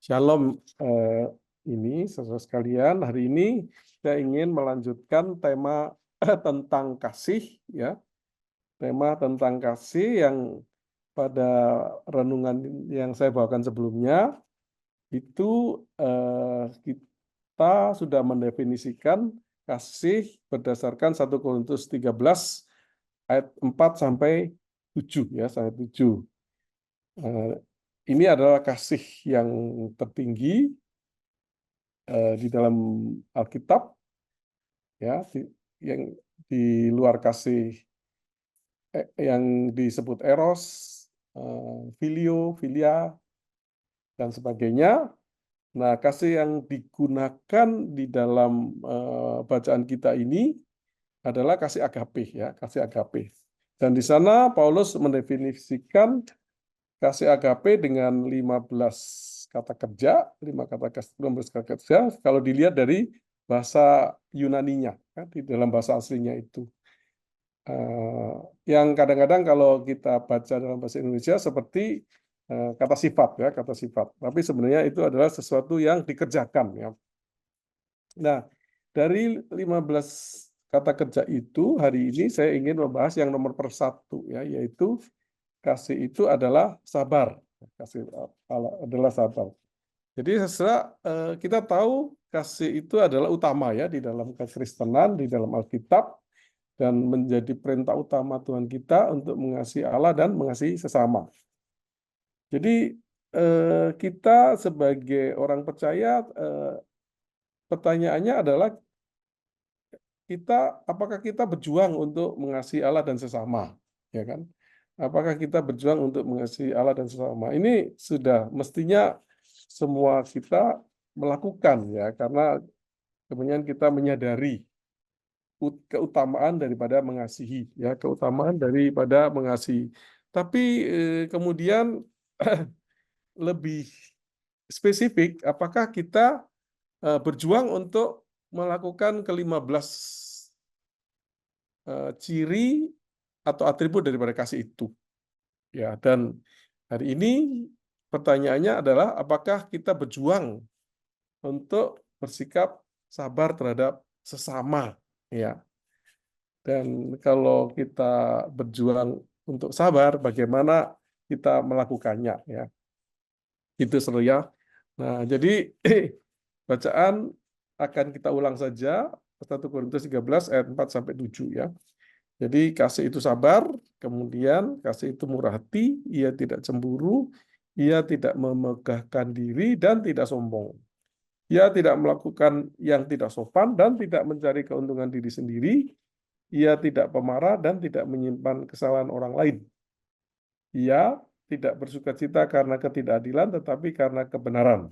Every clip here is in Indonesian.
Shalom, ini saudara sekalian. Hari ini saya ingin melanjutkan tema tentang kasih, ya. Tema tentang kasih yang pada renungan yang saya bawakan sebelumnya itu kita sudah mendefinisikan kasih berdasarkan 1 Korintus 13 ayat 4 sampai 7, ya, sampai 7. Ini adalah kasih yang tertinggi di dalam Alkitab, ya, yang di luar kasih yang disebut eros, filio, filia, dan sebagainya. Nah, kasih yang digunakan di dalam bacaan kita ini adalah kasih agape, ya, kasih agape. Dan di sana Paulus mendefinisikan kasih agape dengan 15 kata kerja, 15 kata kerja, kalau dilihat dari bahasa Yunaninya, kan, di dalam bahasa aslinya itu. Yang kadang-kadang kalau kita baca dalam bahasa Indonesia seperti kata sifat, ya, kata sifat. Tapi sebenarnya itu adalah sesuatu yang dikerjakan, ya. Nah, dari 15 kata kerja itu, hari ini saya ingin membahas yang nomor persatu, ya, yaitu kasih itu adalah sabar. Kasih adalah sabar. Jadi kita tahu kasih itu adalah utama, ya, di dalam kekristenan, di dalam Alkitab, dan menjadi perintah utama Tuhan kita untuk mengasihi Allah dan mengasihi sesama. Jadi kita sebagai orang percaya, pertanyaannya adalah apakah kita berjuang untuk mengasihi Allah dan sesama, ya kan? Apakah kita berjuang untuk mengasihi Allah dan sesama? Ini sudah mestinya semua kita melakukan, ya, karena kemudian kita menyadari keutamaan daripada mengasihi, ya, keutamaan daripada mengasihi. Tapi kemudian lebih spesifik, apakah kita berjuang untuk melakukan ke-15 ciri atau atribut daripada kasih itu, ya. Dan hari ini pertanyaannya adalah apakah kita berjuang untuk bersikap sabar terhadap sesama, ya. Dan kalau kita berjuang untuk sabar, bagaimana kita melakukannya, ya. Itu seru, ya. Nah, jadi bacaan akan kita ulang saja 1 Korintus 13 ayat 4 sampai 7, ya. Jadi kasih itu sabar, kemudian kasih itu murah hati, ia tidak cemburu, ia tidak memegahkan diri dan tidak sombong. Ia tidak melakukan yang tidak sopan dan tidak mencari keuntungan diri sendiri. Ia tidak pemarah dan tidak menyimpan kesalahan orang lain. Ia tidak bersukacita karena ketidakadilan, tetapi karena kebenaran.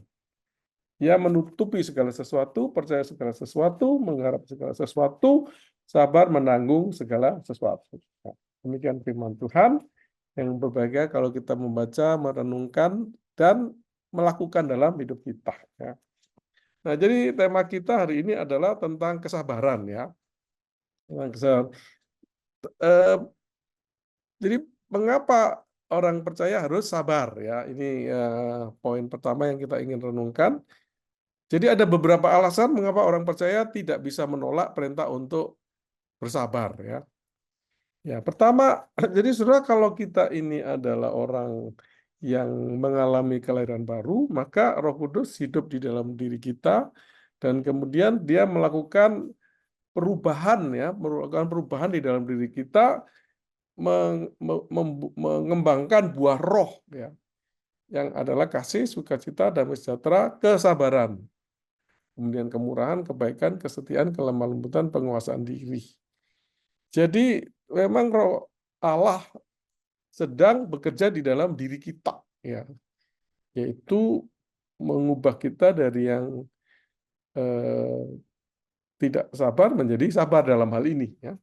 Ia menutupi segala sesuatu, percaya segala sesuatu, mengharap segala sesuatu, sabar menanggung segala sesuatu. Nah, demikian firman Tuhan yang berbahagia kalau kita membaca, merenungkan, dan melakukan dalam hidup kita, ya. Nah, jadi tema kita hari ini adalah tentang kesabaran, ya. Jadi mengapa orang percaya harus sabar, ya? Ini poin pertama yang kita ingin renungkan. Jadi ada beberapa alasan mengapa orang percaya tidak bisa menolak perintah untuk bersabar, ya. Ya, pertama, jadi saudara, kalau kita ini adalah orang yang mengalami kelahiran baru, maka Roh Kudus hidup di dalam diri kita dan kemudian dia melakukan perubahan, ya, melakukan perubahan di dalam diri kita, mengembangkan buah roh, ya, yang adalah kasih, sukacita, damai sejahtera, kesabaran, kemudian kemurahan, kebaikan, kesetiaan, kelemah lembutan, penguasaan diri. Jadi memang roh Allah sedang bekerja di dalam diri kita, ya, yaitu mengubah kita dari yang tidak sabar menjadi sabar dalam hal ini, ya.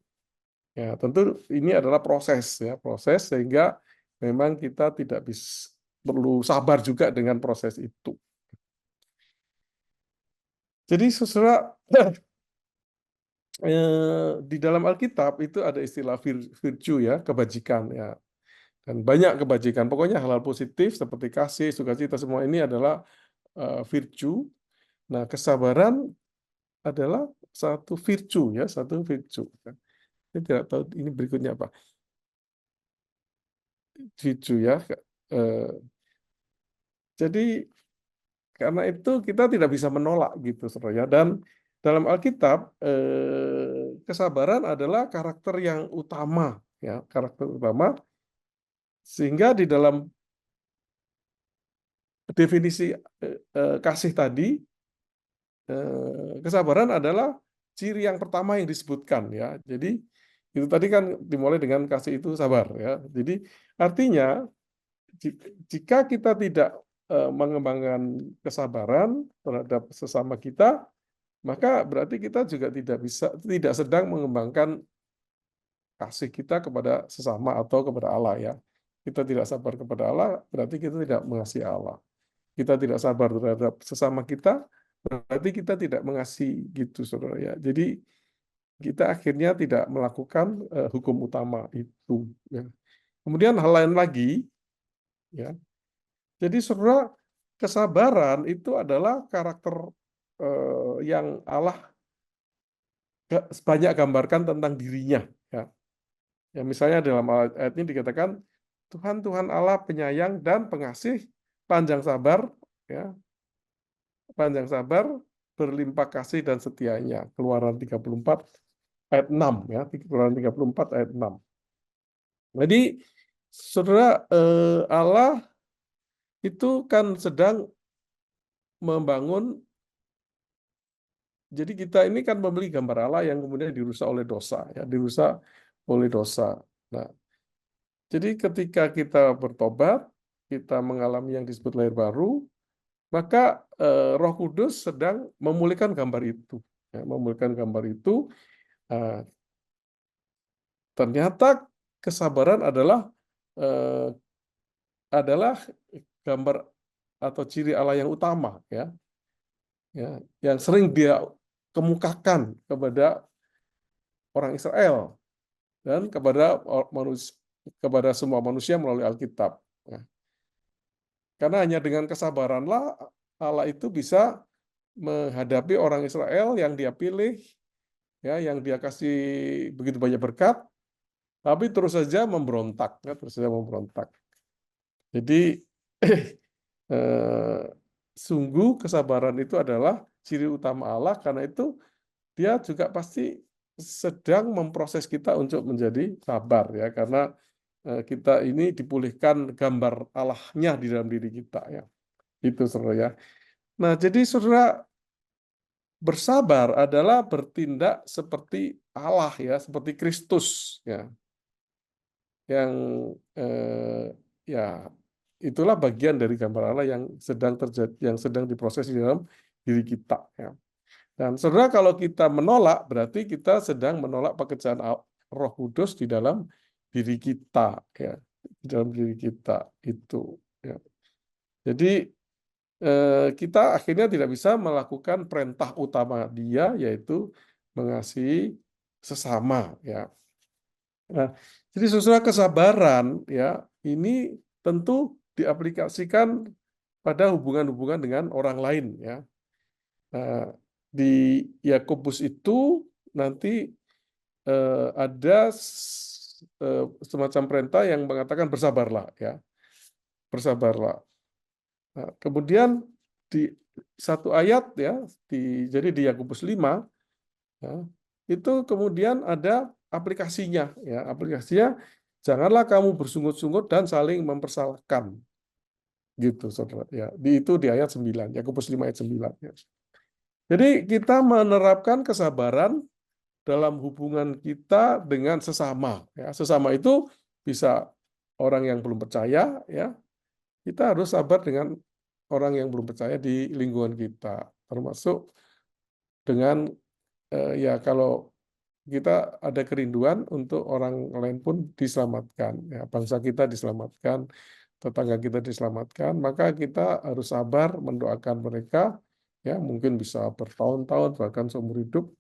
Ya, tentu ini adalah proses, ya, proses sehingga memang kita tidak perlu sabar juga dengan proses itu. Jadi saudara, di dalam Alkitab itu ada istilah virtue, ya, kebajikan, ya, dan banyak kebajikan. Pokoknya hal-hal positif seperti kasih, sukacita, semua ini adalah virtue. Nah, kesabaran adalah satu virtue ya, satu virtue. Saya tidak tahu ini berikutnya apa. Virtue ya. Eh, jadi karena itu kita tidak bisa menolak gitu saudara ya. Dan dalam Alkitab kesabaran adalah karakter yang utama ya, karakter utama, sehingga di dalam definisi kasih tadi, kesabaran adalah ciri yang pertama yang disebutkan ya. Jadi itu tadi kan dimulai dengan kasih itu sabar ya. Jadi artinya jika kita tidak mengembangkan kesabaran terhadap sesama kita, maka berarti kita juga tidak sedang mengembangkan kasih kita kepada sesama atau kepada Allah ya. Kita tidak sabar kepada Allah, berarti kita tidak mengasihi Allah. Kita tidak sabar terhadap sesama kita, berarti kita tidak mengasihi gitu, saudara ya. Jadi kita akhirnya tidak melakukan hukum utama itu. Ya. Kemudian hal lain lagi, ya. Jadi saudara, kesabaran itu adalah karakter yang Allah banyak gambarkan tentang dirinya. Ya. Ya, misalnya dalam ayat ini dikatakan Tuhan Tuhan Allah penyayang dan pengasih, panjang sabar, ya, panjang sabar, berlimpah kasih dan setianya. Keluaran 34 ayat 6 ya, Keluaran 34 ayat 6. Jadi saudara, Allah itu kan sedang membangun, jadi kita ini kan memiliki gambar Allah yang kemudian dirusak oleh dosa ya, dirusak oleh dosa. Nah, jadi ketika kita bertobat, kita mengalami yang disebut lahir baru, maka Roh Kudus sedang memulihkan gambar itu. Ya, memulihkan gambar itu. Ternyata kesabaran adalah gambar atau ciri Allah yang utama, ya, yang sering Dia kemukakan kepada orang Israel dan kepada semua manusia melalui Alkitab. Ya. Karena hanya dengan kesabaranlah Allah itu bisa menghadapi orang Israel yang Dia pilih, ya, yang Dia kasih begitu banyak berkat, tapi terus saja memberontak, ya, terus saja memberontak. Jadi sungguh kesabaran itu adalah ciri utama Allah, karena itu Dia juga pasti sedang memproses kita untuk menjadi sabar ya, karena kita ini dipulihkan gambar Allahnya di dalam diri kita ya. Itu saudara ya. Nah, jadi saudara, bersabar adalah bertindak seperti Allah ya, seperti Kristus ya. Yang ya itulah bagian dari gambar Allah yang sedang terjadi, yang sedang diproses di dalam diri kita ya. Dan saudara, kalau kita menolak, berarti kita sedang menolak pekerjaan Roh Kudus di dalam diri kita ya, di dalam diri kita itu ya. Jadi kita akhirnya tidak bisa melakukan perintah utama Dia, yaitu mengasihi sesama ya. Nah, jadi saudara, kesabaran ya ini tentu diaplikasikan pada hubungan-hubungan dengan orang lain ya. Nah, di Yakobus itu nanti ada semacam perintah yang mengatakan bersabarlah ya, bersabarlah. Nah, kemudian di satu ayat ya, jadi di Yakobus 5 ya, itu kemudian ada aplikasinya ya, aplikasinya janganlah kamu bersungut-sungut dan saling mempersalahkan gitu saudara ya. Itu di ayat 9, Yakobus 5 ayat 9 ya. Jadi kita menerapkan kesabaran dalam hubungan kita dengan sesama ya. Sesama itu bisa orang yang belum percaya ya. Kita harus sabar dengan orang yang belum percaya di lingkungan kita, termasuk dengan ya, kalau kita ada kerinduan untuk orang lain pun diselamatkan ya, bangsa kita diselamatkan, tetangga kita diselamatkan, maka kita harus sabar mendoakan mereka ya, mungkin bisa bertahun-tahun bahkan seumur hidup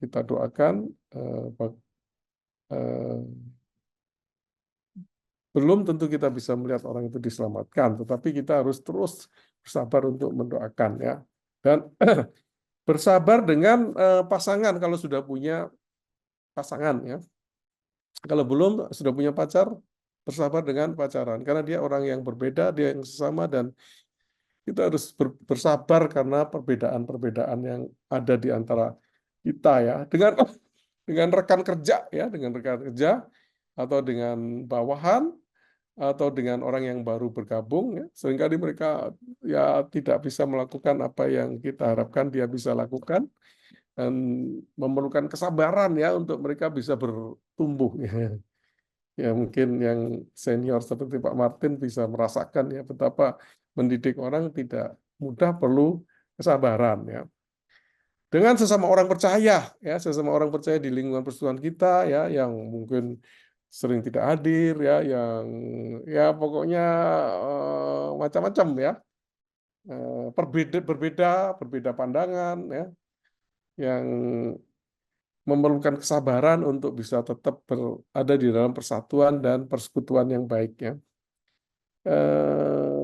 kita doakan. Belum tentu kita bisa melihat orang itu diselamatkan, tetapi kita harus terus bersabar untuk mendoakan ya. Dan bersabar dengan pasangan kalau sudah punya pasangan ya. Kalau belum sudah punya pacar, bersabar dengan pacaran karena dia orang yang berbeda, dia yang sesama dan kita harus bersabar karena perbedaan-perbedaan yang ada di antara kita ya. Dengan rekan kerja ya, dengan rekan kerja atau dengan bawahan atau dengan orang yang baru bergabung ya. Seringkali mereka ya tidak bisa melakukan apa yang kita harapkan dia bisa lakukan dan memerlukan kesabaran ya untuk mereka bisa bertumbuh ya. Ya mungkin yang senior seperti Pak Martin bisa merasakan ya betapa mendidik orang tidak mudah, perlu kesabaran ya. Dengan sesama orang percaya ya, sesama orang percaya di lingkungan persekutuan kita ya yang mungkin sering tidak hadir ya, yang ya pokoknya macam-macam ya. Berbeda pandangan ya, yang memerlukan kesabaran untuk bisa tetap berada di dalam persatuan dan persekutuan yang baik ya.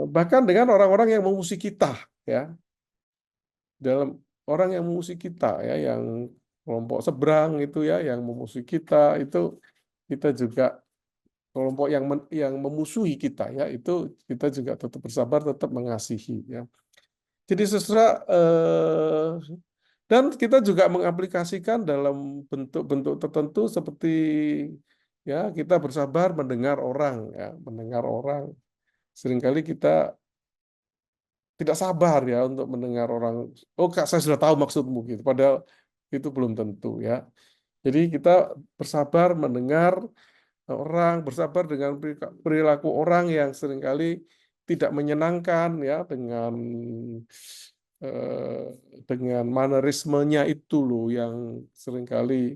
Bahkan dengan orang-orang yang mengusik kita ya, dalam orang yang mengusik kita ya, yang kelompok seberang itu ya, yang memusuhi kita itu kita juga kelompok yang memusuhi kita ya, itu kita juga tetap bersabar, tetap mengasihi ya. Jadi saudara, dan kita juga mengaplikasikan dalam bentuk-bentuk tertentu seperti ya kita bersabar mendengar orang ya, mendengar orang. Seringkali kita tidak sabar ya untuk mendengar orang, oh Kak, saya sudah tahu maksudmu gitu, padahal itu belum tentu ya. Jadi kita bersabar mendengar orang, bersabar dengan perilaku orang yang seringkali tidak menyenangkan ya, eh, dengan manerismenya itu loh yang seringkali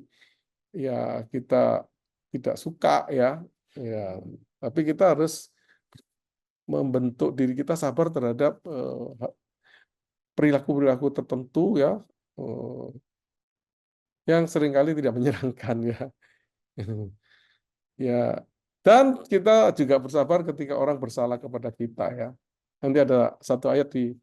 ya kita tidak suka ya. Ya, tapi kita harus membentuk diri kita sabar terhadap perilaku-perilaku tertentu ya, eh, yang seringkali tidak menyenangkan ya. Ya, dan kita juga bersabar ketika orang bersalah kepada kita ya. Nanti ada satu ayat di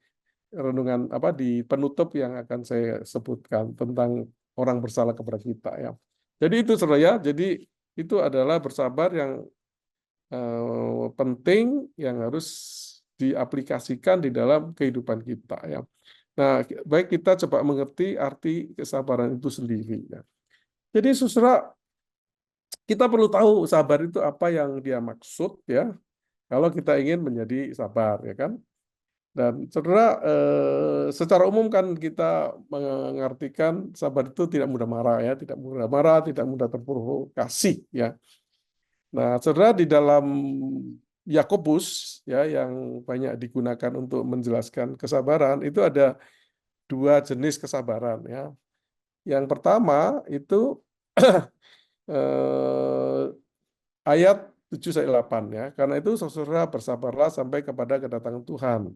renungan apa di penutup yang akan saya sebutkan tentang orang bersalah kepada kita ya. Jadi itu saudara ya. Jadi itu adalah bersabar yang penting yang harus diaplikasikan di dalam kehidupan kita ya. Nah, baik kita coba mengerti arti kesabaran itu sendiri ya. Jadi saudara, kita perlu tahu sabar itu apa yang dia maksud ya. Kalau kita ingin menjadi sabar ya kan. Dan saudara, secara umum kan kita mengartikan sabar itu tidak mudah marah ya, tidak mudah marah, tidak mudah terprovokasi ya. Nah, saudara, di dalam Yakobus ya yang banyak digunakan untuk menjelaskan kesabaran itu ada dua jenis kesabaran ya. Yang pertama itu eh, ayat 7-8 ya. Karena itu saudara bersabarlah sampai kepada kedatangan Tuhan.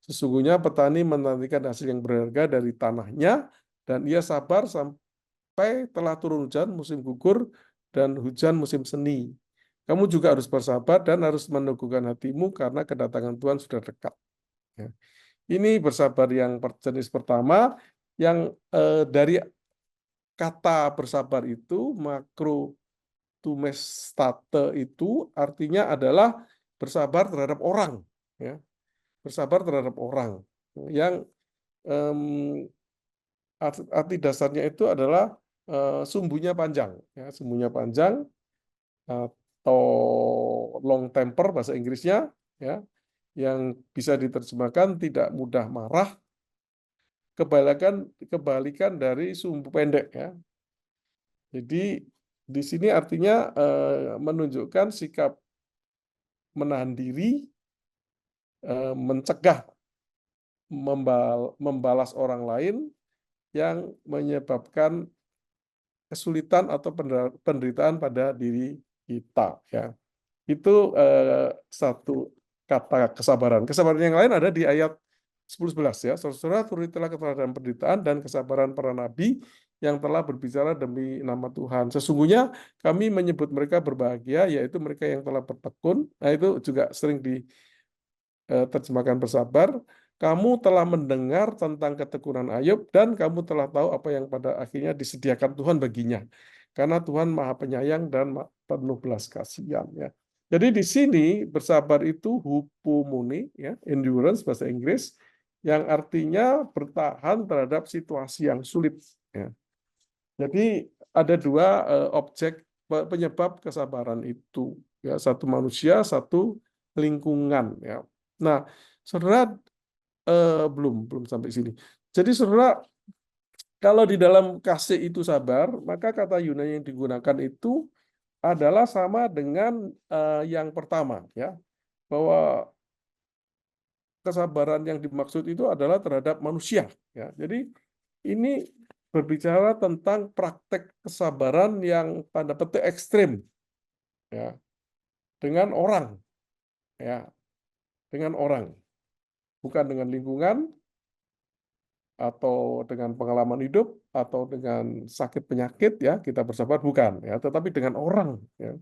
Sesungguhnya petani menantikan hasil yang berharga dari tanahnya dan ia sabar sampai telah turun hujan musim gugur dan hujan musim seni. Kamu juga harus bersabar dan harus meneguhkan hatimu karena kedatangan Tuhan sudah dekat. Ya. Ini bersabar yang jenis pertama yang dari kata bersabar itu makro tumestate itu artinya adalah bersabar terhadap orang, ya. Bersabar terhadap orang yang arti dasarnya itu adalah sumbunya panjang, ya, sumbunya panjang atau long temper bahasa Inggrisnya, ya, yang bisa diterjemahkan tidak mudah marah, kebalikan dari sumbu pendek, ya. Jadi di sini artinya menunjukkan sikap menahan diri, mencegah membalas orang lain yang menyebabkan kesulitan atau penderitaan pada diri kita ya. Itu satu kata kesabaran. Kesabaran yang lain ada di ayat 10-11 ya. Saudara, turutilah keteladanan penderitaan dan kesabaran para nabi yang telah berbicara demi nama Tuhan. Sesungguhnya kami menyebut mereka berbahagia, yaitu mereka yang telah bertekun. Nah, itu juga sering diterjemahkan bersabar. kamu telah mendengar tentang ketekunan Ayub dan kamu telah tahu apa yang pada akhirnya disediakan Tuhan baginya. Karena Tuhan Maha Penyayang dan penuh belas kasihan, ya. Jadi di sini bersabar itu hupomone, ya, endurance bahasa Inggris, yang artinya bertahan terhadap situasi yang sulit, ya. Jadi ada dua objek penyebab kesabaran itu, ya, satu manusia, satu lingkungan, ya. Nah, saudara, belum sampai sini. Jadi saudara, kalau di dalam kasih itu sabar, maka kata Yunani yang digunakan itu adalah sama dengan yang pertama, ya, bahwa kesabaran yang dimaksud itu adalah terhadap manusia, ya. Jadi ini berbicara tentang praktek kesabaran yang tanda petik ekstrim, ya, dengan orang, ya, dengan orang, bukan dengan lingkungan atau dengan pengalaman hidup atau dengan sakit penyakit, ya, kita bersabar, bukan, ya, tetapi dengan orang, ya.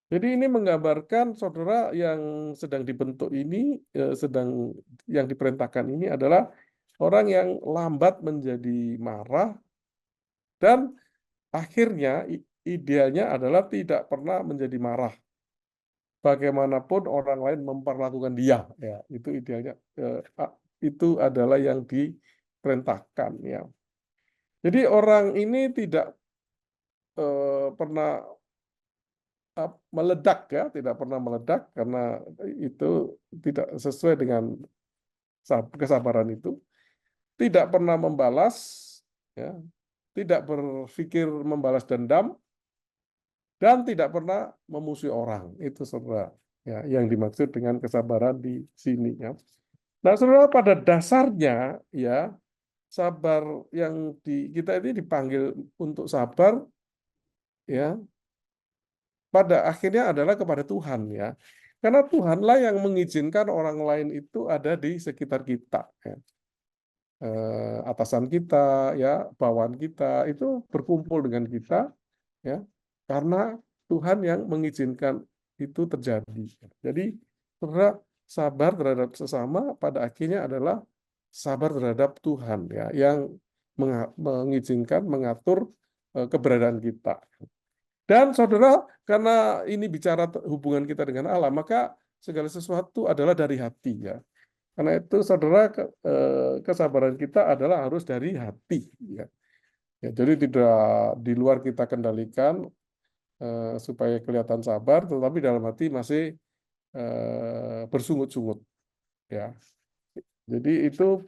Jadi ini menggambarkan saudara yang sedang dibentuk ini, sedang yang diperintahkan ini adalah orang yang lambat menjadi marah dan akhirnya idealnya adalah tidak pernah menjadi marah. Bagaimanapun orang lain memperlakukan dia, ya, itu idealnya. Itu adalah yang diperintahkan, ya. Jadi orang ini tidak pernah meledak, ya, tidak pernah meledak karena itu tidak sesuai dengan kesabaran itu, tidak pernah membalas, ya, tidak berpikir membalas dendam, dan tidak pernah memusuhi orang. Itu saudara, ya, yang dimaksud dengan kesabaran di sini, ya. Nah, saudara, pada dasarnya, ya, sabar yang kita ini dipanggil untuk sabar, ya, pada akhirnya adalah kepada Tuhan, ya. Karena Tuhanlah yang mengizinkan orang lain itu ada di sekitar kita, ya. Atasan kita, ya, bawahan kita itu berkumpul dengan kita, ya, karena Tuhan yang mengizinkan itu terjadi. Jadi saudara, sabar terhadap sesama pada akhirnya adalah sabar terhadap Tuhan, ya, yang mengizinkan, mengatur keberadaan kita. Dan saudara, karena ini bicara hubungan kita dengan Allah, maka segala sesuatu adalah dari hati, ya. Karena itu saudara, kesabaran kita adalah harus dari hati, ya. Ya, jadi tidak di luar kita kendalikan supaya kelihatan sabar, tetapi dalam hati masih bersungut-sungut, ya. Jadi itu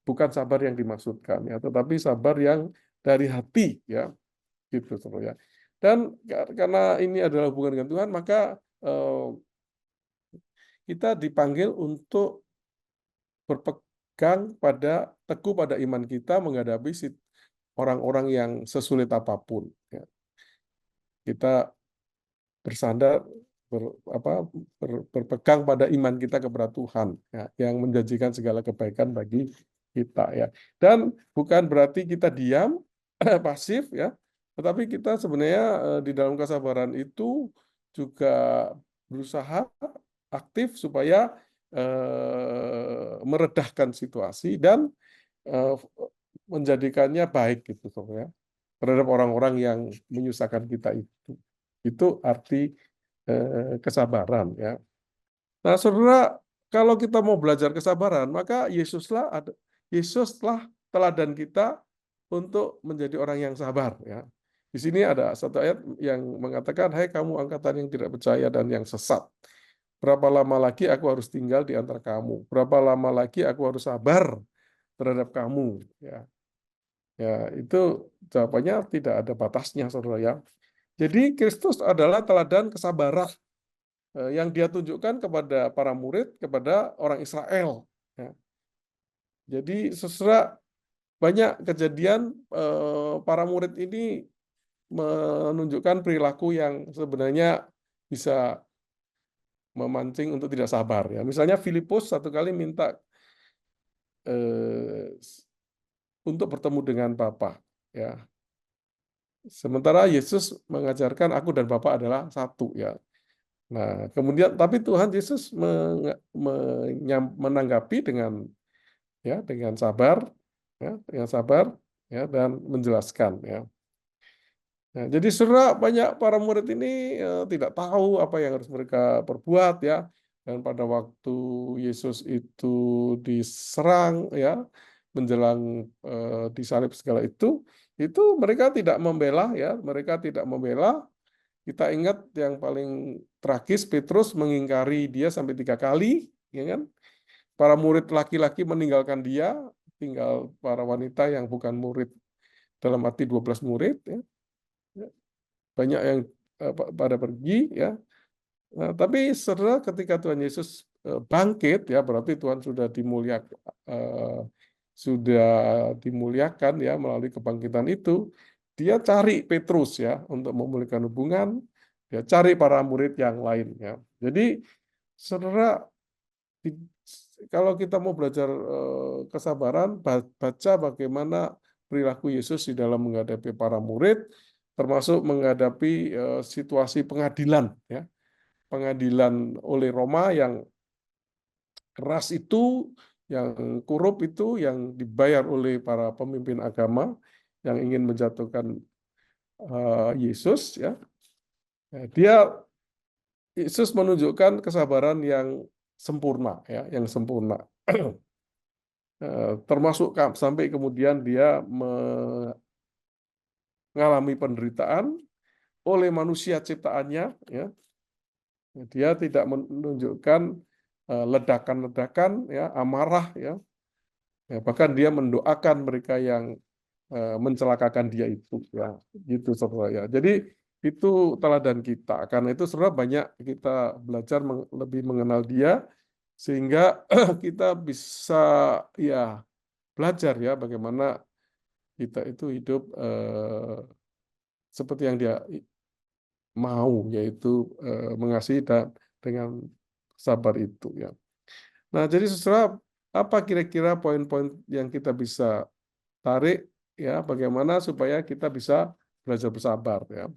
bukan sabar yang dimaksudkan, ya, tetapi sabar yang dari hati, ya, gitu saudara, ya. Dan karena ini adalah hubungan dengan Tuhan, maka kita dipanggil untuk berpegang teguh pada iman kita menghadapi orang-orang yang sesulit apapun, ya. Kita bersandar berpegang pada iman kita kepada Tuhan, ya, yang menjanjikan segala kebaikan bagi kita, ya. Dan bukan berarti kita diam pasif, ya, tetapi kita sebenarnya di dalam kesabaran itu juga berusaha aktif supaya meredahkan situasi dan eh, menjadikannya baik, gitu, ya, terhadap orang-orang yang menyusahkan kita itu. Itu arti kesabaran, ya. Nah, saudara, kalau kita mau belajar kesabaran, maka Yesuslah teladan kita untuk menjadi orang yang sabar, ya. Di sini ada satu ayat yang mengatakan, "Hai kamu angkatan yang tidak percaya dan yang sesat, berapa lama lagi aku harus tinggal di antara kamu? Berapa lama lagi aku harus sabar terhadap kamu?" Ya, ya, itu jawabannya tidak ada batasnya, saudara, ya. Jadi Kristus adalah teladan kesabaran yang dia tunjukkan kepada para murid, kepada orang Israel, ya. Jadi banyak kejadian para murid ini menunjukkan perilaku yang sebenarnya bisa memancing untuk tidak sabar, ya. Misalnya Filipus satu kali minta eh, untuk bertemu dengan Bapa, ya. Sementara Yesus mengajarkan aku dan Bapa adalah satu, ya. Nah, kemudian tapi Tuhan Yesus menanggapi dengan dengan sabar, dengan sabar, dan menjelaskan, ya. Nah, jadi saudara, banyak para murid ini tidak tahu apa yang harus mereka perbuat, ya. Dan pada waktu Yesus itu diserang, ya, menjelang disalib segala itu mereka tidak membela, ya, mereka tidak membela. Kita ingat yang paling tragis, Petrus mengingkari dia sampai 3 kali, ya kan? Para murid laki-laki meninggalkan dia, tinggal para wanita yang bukan murid, dalam arti 12 murid, ya. Banyak yang pada pergi, ya. Nah, tapi setelah ketika Tuhan Yesus bangkit, ya, berarti Tuhan sudah dimuliakan, ya, melalui kebangkitan itu. Dia cari Petrus, ya, untuk memulihkan hubungan. Dia cari para murid yang lain, ya. Jadi saudara, kalau kita mau belajar kesabaran, baca bagaimana perilaku Yesus di dalam menghadapi para murid, termasuk menghadapi situasi pengadilan, ya, pengadilan oleh Roma yang keras itu, yang korup itu, yang dibayar oleh para pemimpin agama yang ingin menjatuhkan Yesus, ya. Yesus menunjukkan kesabaran yang sempurna, ya, yang sempurna. Termasuk sampai kemudian dia mengalami penderitaan oleh manusia ciptaannya, ya. Dia tidak menunjukkan ledakan-ledakan, ya, amarah, ya. Bahkan dia mendoakan mereka yang mencelakakan dia itu, ya, gitu saudara, ya. Jadi itu teladan kita. Karena itu saudara, banyak kita belajar lebih mengenal dia sehingga kita bisa, ya, belajar, ya, bagaimana kita itu hidup seperti yang dia mau, yaitu mengasihi dan dengan sabar itu, ya. Nah, jadi saudara, apa kira-kira poin-poin yang kita bisa tarik, ya, bagaimana supaya kita bisa belajar bersabar, ya.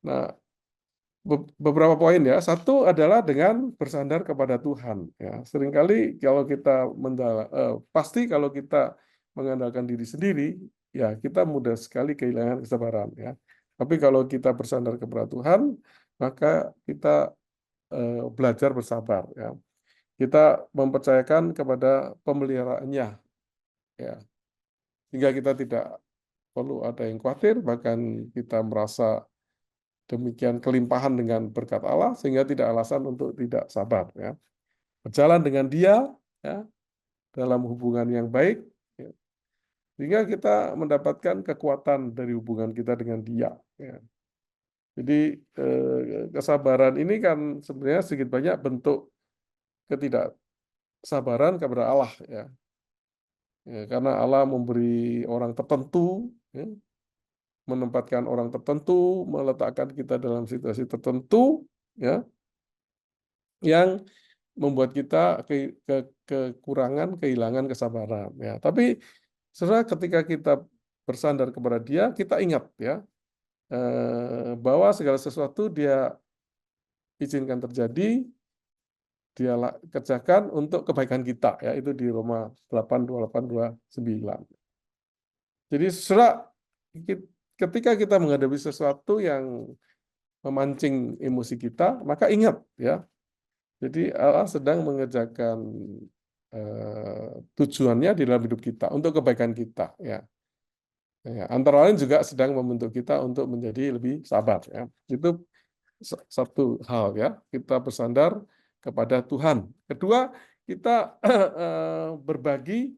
Nah, beberapa poin, ya. Satu adalah dengan bersandar kepada Tuhan, ya. Seringkali kalau kita pasti kalau kita mengandalkan diri sendiri, ya, kita mudah sekali kehilangan kesabaran, ya. Tapi kalau kita bersandar kepada Tuhan, maka kita belajar bersabar, ya. Kita mempercayakan kepada pemeliharaannya, ya. Sehingga kita tidak perlu ada yang khawatir, bahkan kita merasa demikian kelimpahan dengan berkat Allah, sehingga tidak alasan untuk tidak sabar, ya. Berjalan dengan Dia, ya, dalam hubungan yang baik, ya, sehingga kita mendapatkan kekuatan dari hubungan kita dengan Dia, ya. Jadi kesabaran ini kan sebenarnya sedikit banyak bentuk ketidaksabaran kepada Allah, ya. Ya, karena Allah memberi orang tertentu, ya, menempatkan orang tertentu, meletakkan kita dalam situasi tertentu, ya, yang membuat kita kekurangan, kehilangan kesabaran, ya. Tapi setelah ketika kita bersandar kepada Dia, kita ingat, ya, bahwa segala sesuatu Dia izinkan terjadi, Dia kerjakan untuk kebaikan kita, ya. Itu di Roma 8:28-29. Jadi setelah ketika kita menghadapi sesuatu yang memancing emosi kita, maka ingat, ya. Jadi Allah sedang mengerjakan tujuannya di dalam hidup kita untuk kebaikan kita, ya. Ya, antara lain juga sedang membentuk kita untuk menjadi lebih sabar, ya. Itu satu hal, ya. Kita bersandar kepada Tuhan. Kedua, kita berbagi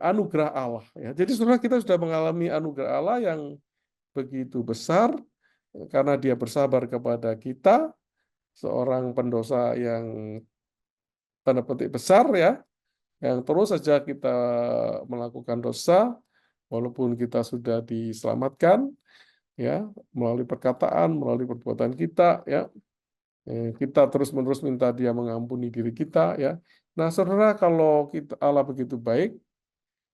anugerah Allah, ya. Jadi setelah kita sudah mengalami anugerah Allah yang begitu besar karena Dia bersabar kepada kita, seorang pendosa yang tanda petik besar, ya, yang terus saja kita melakukan dosa walaupun kita sudah diselamatkan, ya, melalui perkataan, melalui perbuatan kita, ya. Kita terus-menerus minta Dia mengampuni diri kita, ya. Nah, saudara, kalau Allah begitu baik,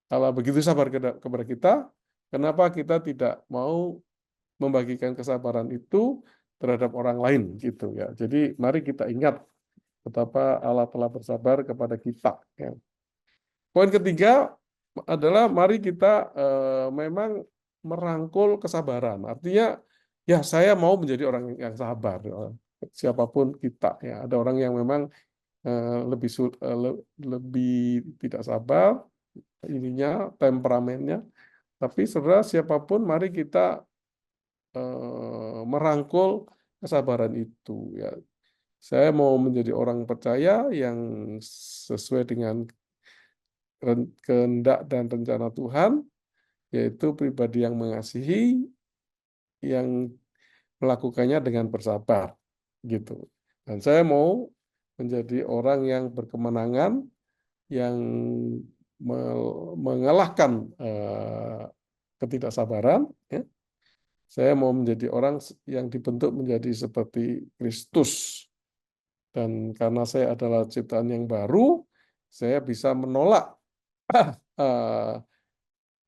Allah begitu sabar kepada kita, kenapa kita tidak mau membagikan kesabaran itu terhadap orang lain gitu ya. Jadi mari kita ingat betapa Allah telah bersabar kepada kita. Ya. Poin ketiga adalah mari kita memang merangkul kesabaran. Artinya ya saya mau menjadi orang yang sabar. Siapapun kita ya. Ada orang yang memang lebih tidak sabar ininya temperamennya. Tapi saudara siapapun mari kita merangkul kesabaran itu ya. Saya mau menjadi orang percaya yang sesuai dengan kehendak dan rencana Tuhan, yaitu pribadi yang mengasihi, yang melakukannya dengan bersabar, gitu. Dan saya mau menjadi orang yang berkemenangan, yang mengalahkan ketidaksabaran. Ya. Saya mau menjadi orang yang dibentuk menjadi seperti Kristus. Dan karena saya adalah ciptaan yang baru, saya bisa menolak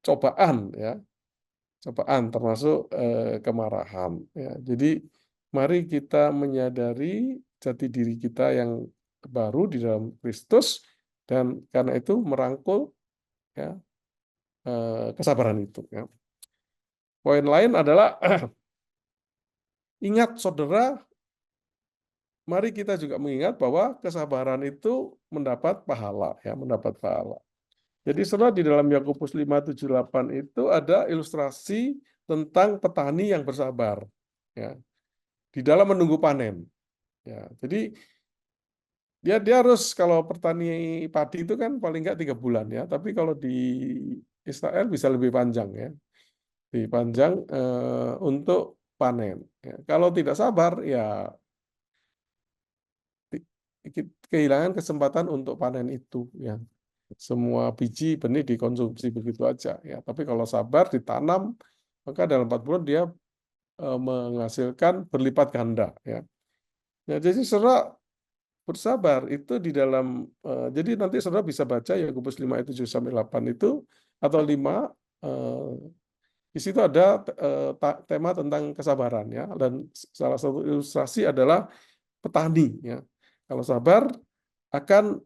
cobaan, ya, cobaan termasuk kemarahan. Ya. Jadi mari kita menyadari jati diri kita yang baru di dalam Kristus dan karena itu merangkul ya kesabaran itu. Ya. Poin lain adalah ingat saudara, mari kita juga mengingat bahwa kesabaran itu mendapat pahala, ya, mendapat pahala. Jadi saudara di dalam Yakobus 5:7-8 itu ada ilustrasi tentang petani yang bersabar, ya, di dalam menunggu panen. Ya, jadi dia harus kalau petani padi itu kan paling nggak 3 bulan ya, tapi kalau di Israel bisa lebih panjang ya, lebih panjang untuk panen. Ya, kalau tidak sabar ya kehilangan kesempatan untuk panen itu ya. Semua biji benih dikonsumsi begitu aja ya. Tapi kalau sabar ditanam maka dalam 4 bulan dia menghasilkan berlipat ganda ya. Ya jadi saudara bersabar itu di dalam jadi nanti saudara bisa baca Yakobus 5:7-8 itu atau 5 di situ ada tema tentang kesabaran ya dan salah satu ilustrasi adalah petani ya. Kalau sabar akan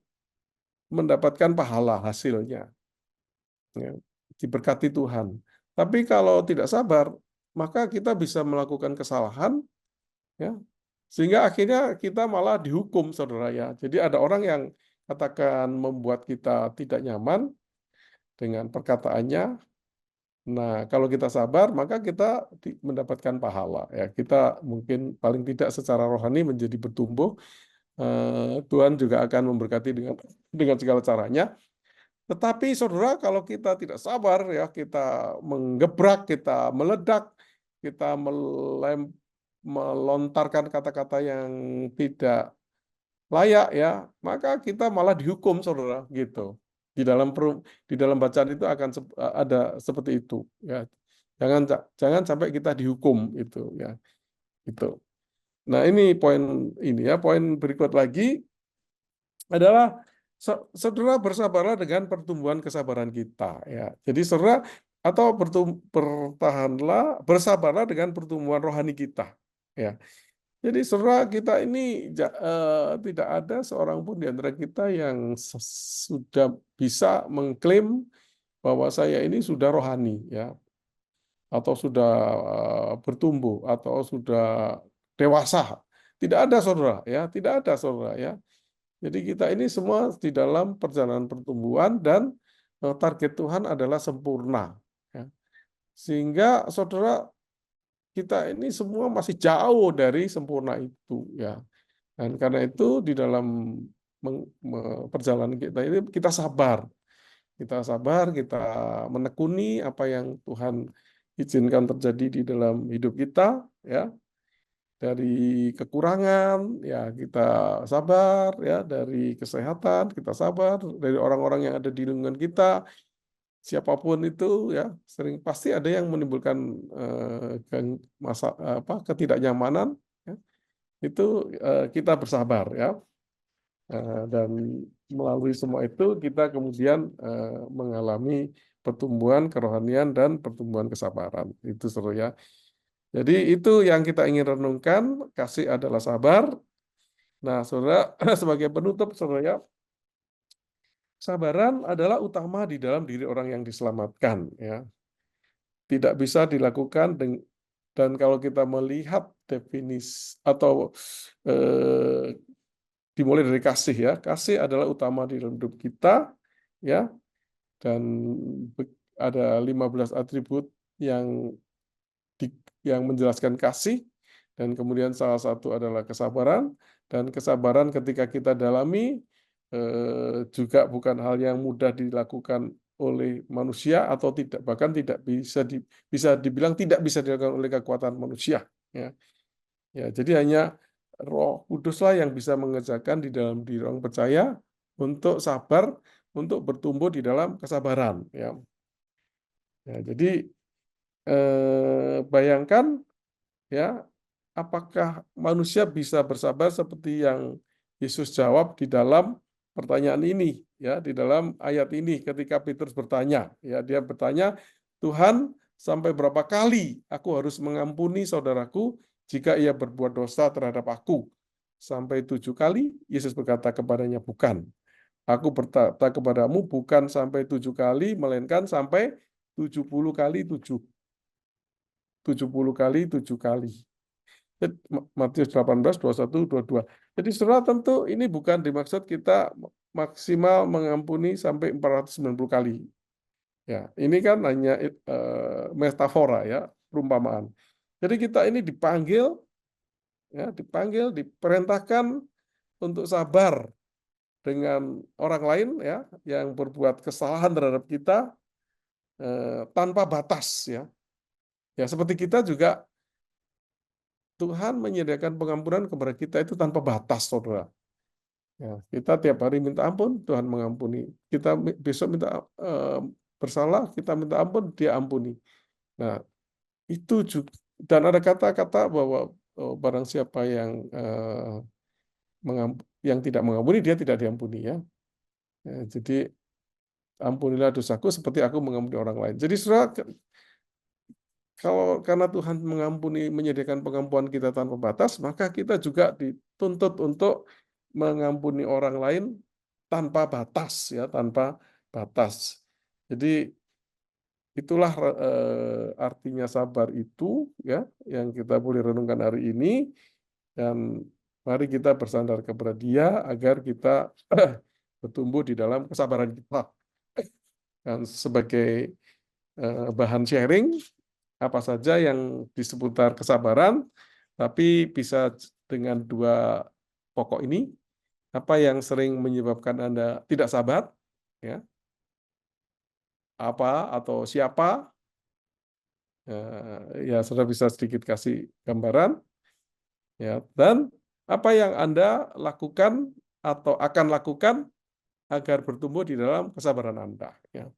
mendapatkan pahala hasilnya, ya, diberkati Tuhan. Tapi kalau tidak sabar, maka kita bisa melakukan kesalahan, ya, sehingga akhirnya kita malah dihukum, saudara ya. Jadi ada orang yang katakan membuat kita tidak nyaman dengan perkataannya. Nah, kalau kita sabar, maka kita mendapatkan pahala. Ya, kita mungkin paling tidak secara rohani menjadi bertumbuh. Tuhan juga akan memberkati dengan segala caranya. Tetapi saudara, kalau kita tidak sabar, ya kita menggebrak, kita meledak, kita melontarkan kata-kata yang tidak layak, ya, maka kita malah dihukum, saudara, gitu. Di dalam bacaan itu akan ada seperti itu, ya. Jangan sampai kita dihukum itu, ya. Itu. Nah, ini poin ini ya. Poin berikut lagi adalah saudara bersabarlah dengan pertumbuhan kesabaran kita ya. Jadi saudara atau bersabarlah dengan pertumbuhan rohani kita ya. Jadi saudara kita ini tidak ada seorang pun di antara kita yang sudah bisa mengklaim bahwa saya ini sudah rohani ya atau sudah bertumbuh atau sudah dewasa. Tidak ada saudara ya, tidak ada saudara ya. Jadi kita ini semua di dalam perjalanan pertumbuhan dan target Tuhan adalah sempurna. Ya. Sehingga saudara kita ini semua masih jauh dari sempurna itu. Ya. Dan karena itu di dalam perjalanan kita ini kita sabar. Kita sabar, kita menekuni apa yang Tuhan izinkan terjadi di dalam hidup kita. Ya. Dari kekurangan ya kita sabar ya, dari kesehatan kita sabar, dari orang-orang yang ada di lingkungan kita siapapun itu ya pasti ada yang menimbulkan ketidaknyamanan ya. Itu kita bersabar ya. Dan melalui semua itu kita kemudian mengalami pertumbuhan kerohanian dan pertumbuhan kesabaran itu seru ya. Jadi itu yang kita ingin renungkan, kasih adalah sabar. Nah, saudara, sebagai penutup, saudara, kesabaran adalah utama di dalam diri orang yang diselamatkan. Ya. Tidak bisa dilakukan dan kalau kita melihat definisi atau eh, dimulai dari kasih ya, kasih adalah utama di dalam hidup kita, ya, dan ada 15 atribut yang yang menjelaskan kasih, dan kemudian salah satu adalah kesabaran, dan kesabaran ketika kita dalami juga bukan hal yang mudah dilakukan oleh manusia atau tidak, bahkan tidak bisa dibilang tidak bisa dilakukan oleh kekuatan manusia. Ya, ya, jadi hanya Roh Kuduslah yang bisa mengerjakan di dalam diri orang percaya untuk sabar, untuk bertumbuh di dalam kesabaran. Ya, ya jadi bayangkan ya, apakah manusia bisa bersabar seperti yang Yesus jawab di dalam pertanyaan ini, ya, di dalam ayat ini ketika Petrus bertanya, ya, dia bertanya, Tuhan, sampai berapa kali aku harus mengampuni saudaraku jika ia berbuat dosa terhadap aku? Sampai 7 kali? Yesus berkata kepadanya, bukan. Aku berkata kepadamu, bukan sampai 7 kali, melainkan sampai 70 kali 7. 70 kali 7 kali. Matius 18, 21, 22. Jadi saudara, tentu ini bukan dimaksud kita maksimal mengampuni sampai 490 kali. Ya, ini kan hanya metafora ya, perumpamaan. Jadi kita ini dipanggil ya, diperintahkan untuk sabar dengan orang lain ya yang berbuat kesalahan terhadap kita tanpa batas ya. Ya, seperti kita juga Tuhan menyediakan pengampunan kepada kita itu tanpa batas, saudara. Ya, kita tiap hari minta ampun, Tuhan mengampuni. Kita besok minta bersalah, kita minta ampun, Dia ampuni. Nah, itu juga, dan ada kata-kata bahwa barang siapa yang tidak mengampuni, dia tidak diampuni ya. Ya, jadi ampunilah dosaku seperti aku mengampuni orang lain. Jadi saudara, kalau karena Tuhan mengampuni, menyediakan pengampunan kita tanpa batas, maka kita juga dituntut untuk mengampuni orang lain tanpa batas, ya, tanpa batas. Jadi itulah artinya sabar itu, ya, yang kita boleh renungkan hari ini, dan mari kita bersandar kepada Dia agar kita bertumbuh di dalam kesabaran kita. Dan sebagai bahan sharing, apa saja yang di seputar kesabaran, tapi bisa dengan 2 pokok ini, apa yang sering menyebabkan Anda tidak sabar, ya, apa atau siapa, ya sudah bisa sedikit kasih gambaran, ya, dan apa yang Anda lakukan atau akan lakukan agar bertumbuh di dalam kesabaran Anda. Ya.